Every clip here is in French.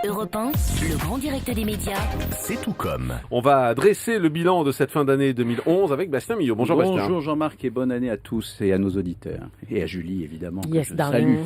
Europe 1, le grand direct des médias. C'est tout comme. On va dresser le bilan de cette fin d'année 2011 avec Bastien Millot. Bonjour Bastien. Bonjour Jean-Marc et bonne année à tous et à nos auditeurs. Et à Julie évidemment, que Yes, je darling. salue.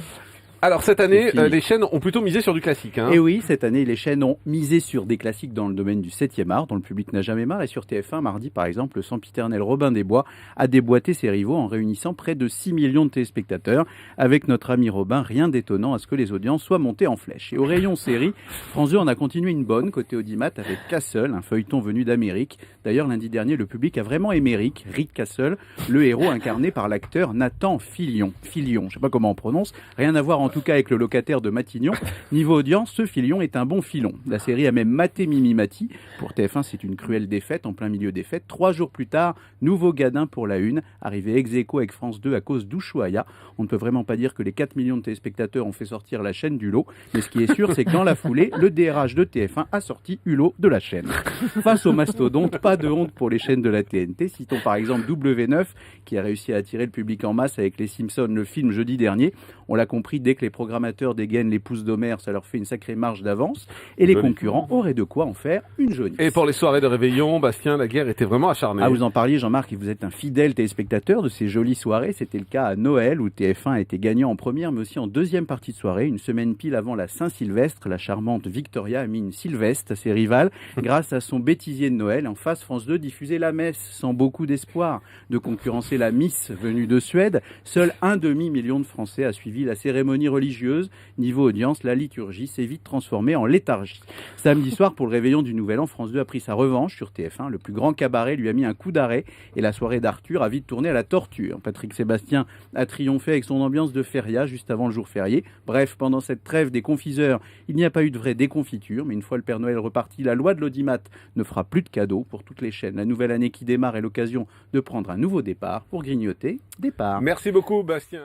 Alors cette année, C'est fini. les chaînes ont plutôt misé sur du classique. Et oui, cette année, les chaînes ont misé sur des classiques dans le domaine du 7e art, dont le public n'a jamais marre. Et sur TF1, mardi par exemple, le sempiternel Robin des Bois a déboîté ses rivaux en réunissant près de 6 millions de téléspectateurs. Avec notre ami Robin, rien d'étonnant à ce que les audiences soient montées en flèche. Et au rayon série, France 2 en a continué une bonne, côté Audimat, avec Castle, un feuilleton venu d'Amérique. D'ailleurs, lundi dernier, le public a vraiment aimé Rick Castle, le héros incarné par l'acteur Nathan Fillion, je sais pas comment on prononce, rien à voir en tout cas avec le locataire de Matignon. Niveau audience, ce Fillion est un bon filon. La série a même maté Mimi Mati. Pour TF1, c'est une cruelle défaite en plein milieu des fêtes. 3 jours plus tard, nouveau gadin pour la une, arrivé ex aequo avec France 2 à cause d'Ushuaïa. On ne peut vraiment pas dire que les 4 millions de téléspectateurs ont fait sortir la chaîne du lot, mais ce qui est sûr, c'est que dans la foulée, le DRH de TF1 a sorti Hulot de la chaîne. Face au mastodonte, pas de honte pour les chaînes de la TNT. Citons par exemple W9, qui a réussi à attirer le public en masse avec Les Simpsons, le film jeudi dernier. On l'a compris, dès que les programmateurs dégainent les pouces d'Homer, ça leur fait une sacrée marge d'avance. Et les concurrents auraient de quoi en faire une jaunisse. Et pour les soirées de réveillon, Bastien, la guerre était vraiment acharnée. Ah, vous en parliez, Jean-Marc, et vous êtes un fidèle téléspectateur de ces jolies soirées. C'était le cas à Noël, où TF1 était gagnant en première, mais aussi en deuxième partie de soirée. Une semaine pile avant la Saint-Sylvestre, la charmante Victoria a mis une Sylvestre à ses rivales grâce à son bêtisier de Noël. En face, France 2 diffusait la messe, sans beaucoup d'espoir de concurrencer la Miss venue de Suède. Seul 1,5 million de Français a suivi la cérémonie religieuse. Niveau audience, la liturgie s'est vite transformée en léthargie. Samedi soir, pour le réveillon du Nouvel An, France 2 a pris sa revanche sur TF1. Le plus grand cabaret lui a mis un coup d'arrêt et la soirée d'Arthur a vite tourné à la torture. Patrick Sébastien a triomphé avec son ambiance de feria juste avant le jour férié. Bref, pendant cette trêve des confiseurs, il n'y a pas eu de vraie déconfiture, mais une fois le Père Noël reparti, la loi de l'audimat ne fera plus de cadeaux pour toutes les chaînes. La nouvelle année qui démarre est l'occasion de prendre un nouveau départ pour grignoter. Départ. Merci beaucoup Bastien.